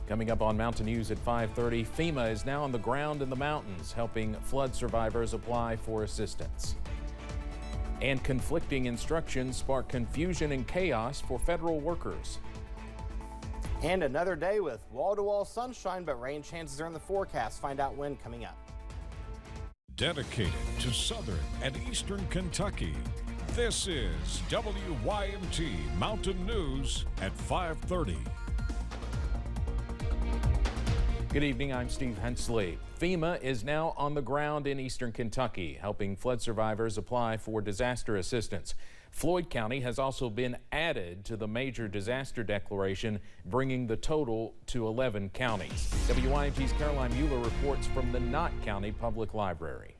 Coming up on Mountain News at 5:30, FEMA is now on the ground in the mountains, helping flood survivors apply for assistance. And conflicting instructions spark confusion and chaos for federal workers. And another day with wall-to-wall sunshine, but rain chances are in the forecast. Find out when coming up. Dedicated to southern and eastern Kentucky, this is WYMT Mountain News at 5:30. Good evening, I'm Steve Hensley. FEMA is now on the ground in eastern Kentucky, helping flood survivors apply for disaster assistance. Floyd County has also been added to the major disaster declaration, bringing the total to 11 counties. WYMT's Caroline Mueller reports from the Knott County Public Library.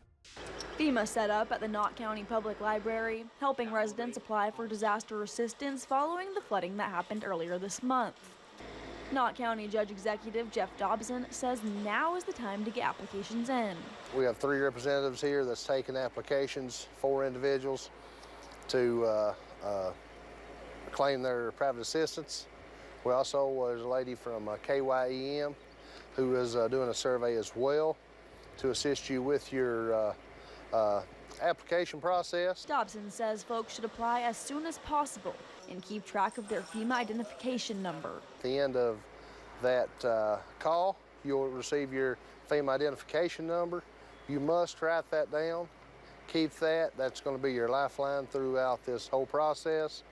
FEMA set up at the Knott County Public Library, helping residents apply for disaster assistance following the flooding that happened earlier this month. Knott County Judge Executive Jeff Dobson says now is the time to get applications in. We have 3 representatives here that's taking applications for individuals to claim their private assistance. We also, there's a lady from KYEM who is doing a survey as well to assist you with your application process. Dobson says folks should apply as soon as possible and keep track of their FEMA identification number. At the end of that call, you'll receive your FEMA identification number. You must write that down. Keep that. That's going to be your lifeline throughout this whole process.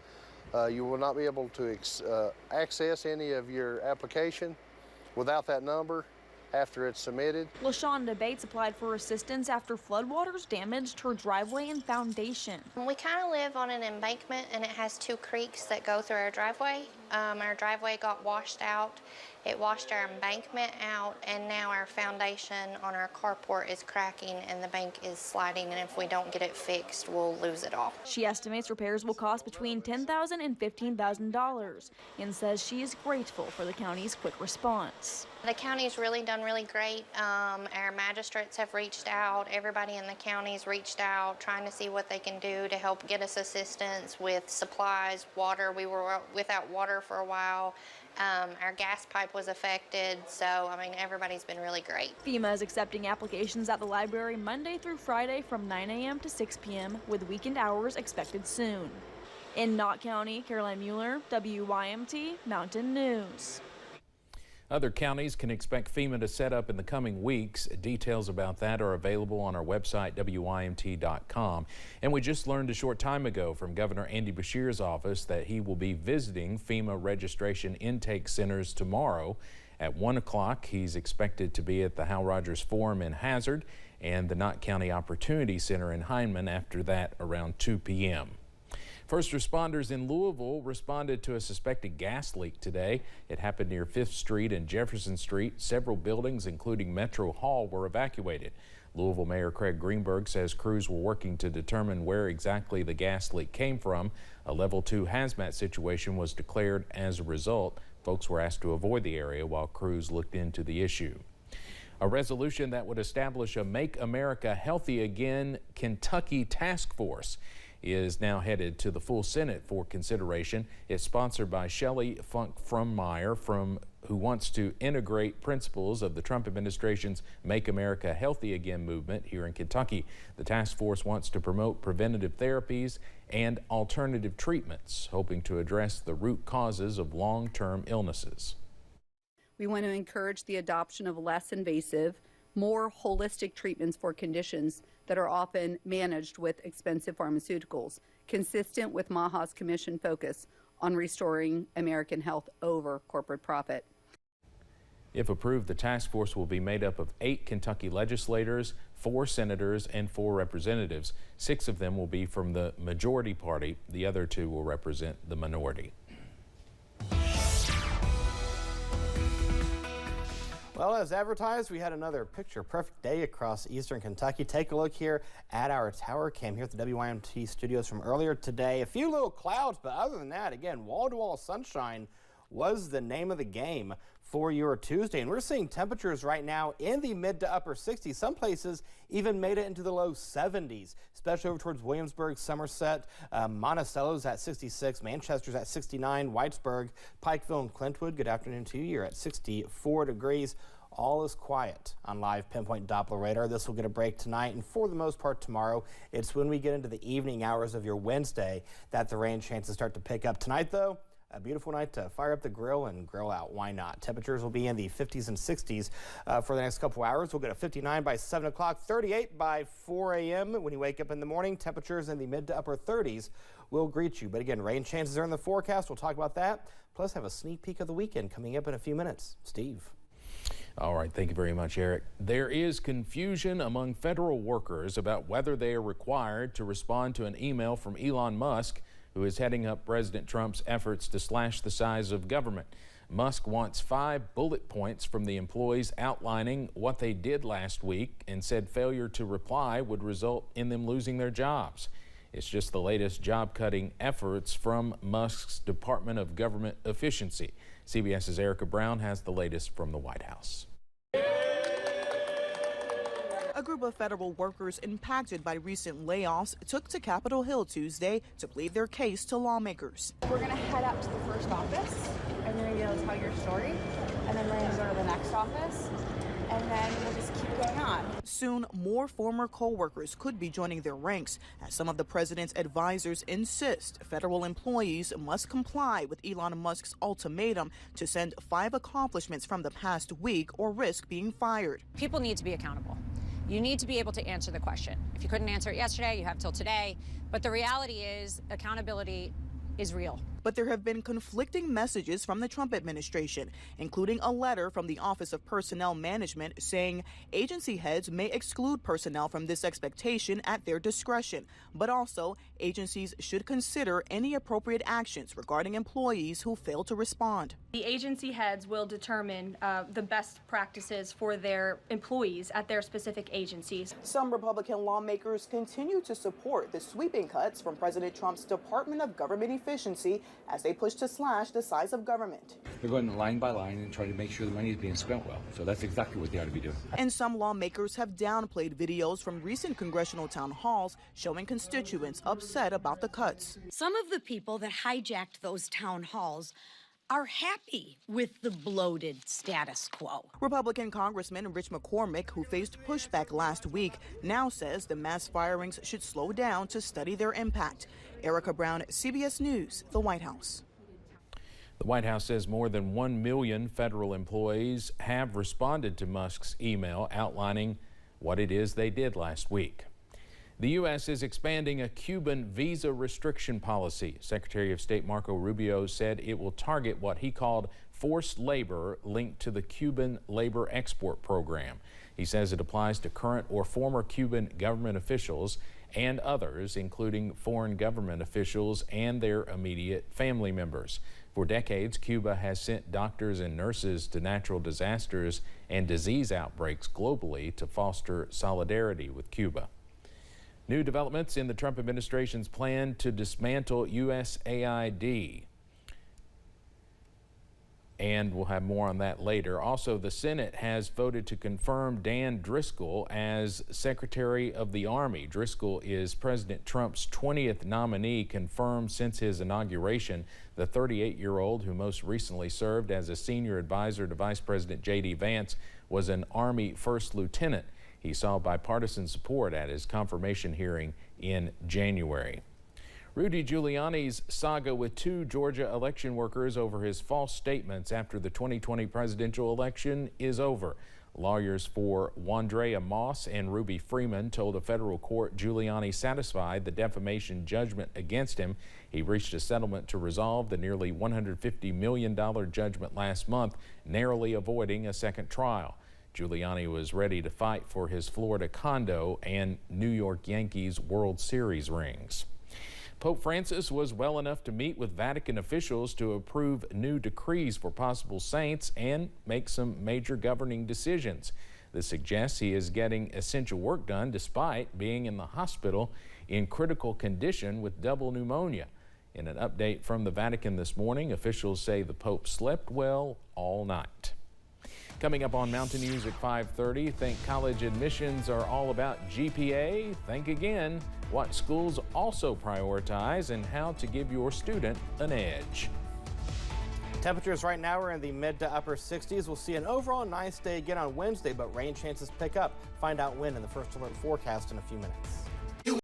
You will not be able to access any of your application without that number after it's submitted. LaShonda Bates applied for assistance after floodwaters damaged her driveway and foundation. We kind of live on an embankment and it has 2 creeks that go through our driveway. Our driveway got washed out. It washed our embankment out, and now our foundation on our carport is cracking and the bank is sliding, and if we don't get it fixed, we'll lose it all. She estimates repairs will cost between $10,000 and $15,000 and says she is grateful for the county's quick response. The county's really done really great. Our magistrates have reached out. Everybody in the county's reached out, trying to see what they can do to help get us assistance with supplies, water. We were without water for a while. Our gas pipe was affected, so I mean everybody's been really great. FEMA is accepting applications at the library Monday through Friday from 9 a.m. to 6 p.m. with weekend hours expected soon. In Knott County, Caroline Mueller, WYMT Mountain News. Other counties can expect FEMA to set up in the coming weeks. Details about that are available on our website, WYMT.com. And we just learned a short time ago from Governor Andy Beshear's office that he will be visiting FEMA registration intake centers tomorrow. At 1 o'clock, he's expected to be at the Hal Rogers Forum in Hazard and the Knott County Opportunity Center in Hindman after that around 2 p.m. First responders in Louisville responded to a suspected gas leak today. It happened near 5th Street and Jefferson Street. Several buildings, including Metro Hall, were evacuated. Louisville Mayor Craig Greenberg says crews were working to determine where exactly the gas leak came from. A level 2 hazmat situation was declared as a result. Folks were asked to avoid the area while crews looked into the issue. A resolution that would establish a Make America Healthy Again Kentucky task force is now headed to the full Senate for consideration. It's sponsored by Shelley Funk-Frummeyer, who wants to integrate principles of the Trump administration's Make America Healthy Again movement here in Kentucky. The task force wants to promote preventative therapies and alternative treatments, hoping to address the root causes of long-term illnesses. We want to encourage the adoption of less invasive, more holistic treatments for conditions that are often managed with expensive pharmaceuticals, consistent with MAHA's commission focus on restoring American health over corporate profit. If approved, the task force will be made up of 8 Kentucky legislators, 4 senators, and 4 representatives. 6 of them will be from the majority party. The other 2 will represent the minority. Well, as advertised, we had another picture-perfect day across eastern Kentucky. Take a look here at our tower cam here at the WYMT studios from earlier today. A few little clouds, but other than that, again, wall-to-wall sunshine was the name of the game for your Tuesday. And we're seeing temperatures right now in the mid to upper 60s. Some places even made it into the low 70s, especially over towards Williamsburg, Somerset. Monticello's at 66, Manchester's at 69, Whitesburg, Pikeville, and Clintwood. Good afternoon to you. You're at 64 degrees. All is quiet on live pinpoint Doppler radar. This will get a break tonight, and for the most part tomorrow. It's when we get into the evening hours of your Wednesday that the rain chances start to pick up. Tonight, though, a beautiful night to fire up the grill and grill out. Why not? Temperatures will be in the 50s and 60s for the next couple hours. We'll get a 59 by 7 o'clock, 38 by 4 a.m. When you wake up in the morning, temperatures in the mid to upper 30s will greet you. But again, rain chances are in the forecast. We'll talk about that. Plus, have a sneak peek of the weekend coming up in a few minutes. Steve. All right, thank you very much, Eric. There is confusion among federal workers about whether they are required to respond to an email from Elon Musk, who is heading up President Trump's efforts to slash the size of government. Musk wants 5 bullet points from the employees outlining what they did last week and said failure to reply would result in them losing their jobs. It's just the latest job-cutting efforts from Musk's Department of Government Efficiency. CBS's Erica Brown has the latest from the White House. A group of federal workers impacted by recent layoffs took to Capitol Hill Tuesday to plead their case to lawmakers. We're going to head up to the first office, and you're going to be able to tell your story, and then we're going to go to the next office, and then we'll just keep going on. Soon, more former co-workers could be joining their ranks, as some of the president's advisors insist federal employees must comply with Elon Musk's ultimatum to send 5 accomplishments from the past week or risk being fired. People need to be accountable. You need to be able to answer the question. If you couldn't answer it yesterday, you have till today. But the reality is accountability is real. But there have been conflicting messages from the Trump administration, including a letter from the Office of Personnel Management saying agency heads may exclude personnel from this expectation at their discretion, but also agencies should consider any appropriate actions regarding employees who fail to respond. The agency heads will determine the best practices for their employees at their specific agencies. Some Republican lawmakers continue to support the sweeping cuts from President Trump's Department of Government Efficiency as they push to slash the size of government. They're going line by line and trying to make sure the money is being spent well. So that's exactly what they ought to be doing. And some lawmakers have downplayed videos from recent congressional town halls showing constituents upset about the cuts. Some of the people that hijacked those town halls are happy with the bloated status quo. Republican Congressman Rich McCormick, who faced pushback last week, now says the mass firings should slow down to study their impact. Erica Brown, CBS News, the White House. The White House says more than 1 million federal employees have responded to Musk's email outlining what it is they did last week. The U.S. is expanding a Cuban visa restriction policy. Secretary of State Marco Rubio said it will target what he called forced labor linked to the Cuban labor export program. He says it applies to current or former Cuban government officials and others, including foreign government officials and their immediate family members. For decades, Cuba has sent doctors and nurses to natural disasters and disease outbreaks globally to foster solidarity with Cuba. New developments in the Trump administration's plan to dismantle USAID. And we'll have more on that later. Also, the Senate has voted to confirm Dan Driscoll as Secretary of the Army. Driscoll is President Trump's 20th nominee confirmed since his inauguration. The 38-year-old, who most recently served as a senior advisor to Vice President J.D. Vance, was an Army first lieutenant. He saw bipartisan support at his confirmation hearing in January. Rudy Giuliani's saga with 2 Georgia election workers over his false statements after the 2020 presidential election is over. Lawyers for Wandrea Moss and Ruby Freeman told a federal court Giuliani satisfied the defamation judgment against him. He reached a settlement to resolve the nearly $150 million judgment last month, narrowly avoiding a second trial. Giuliani was ready to fight for his Florida condo and New York Yankees World Series rings. Pope Francis was well enough to meet with Vatican officials to approve new decrees for possible saints and make some major governing decisions. This suggests he is getting essential work done despite being in the hospital in critical condition with double pneumonia. In an update from the Vatican this morning, officials say the Pope slept well all night. Coming up on Mountain News at 5:30, think college admissions are all about GPA? Think again. What schools also prioritize and how to give your student an edge. Temperatures right now are in the mid to upper 60s. We'll see an overall nice day again on Wednesday, but rain chances pick up. Find out when in the First Alert forecast in a few minutes.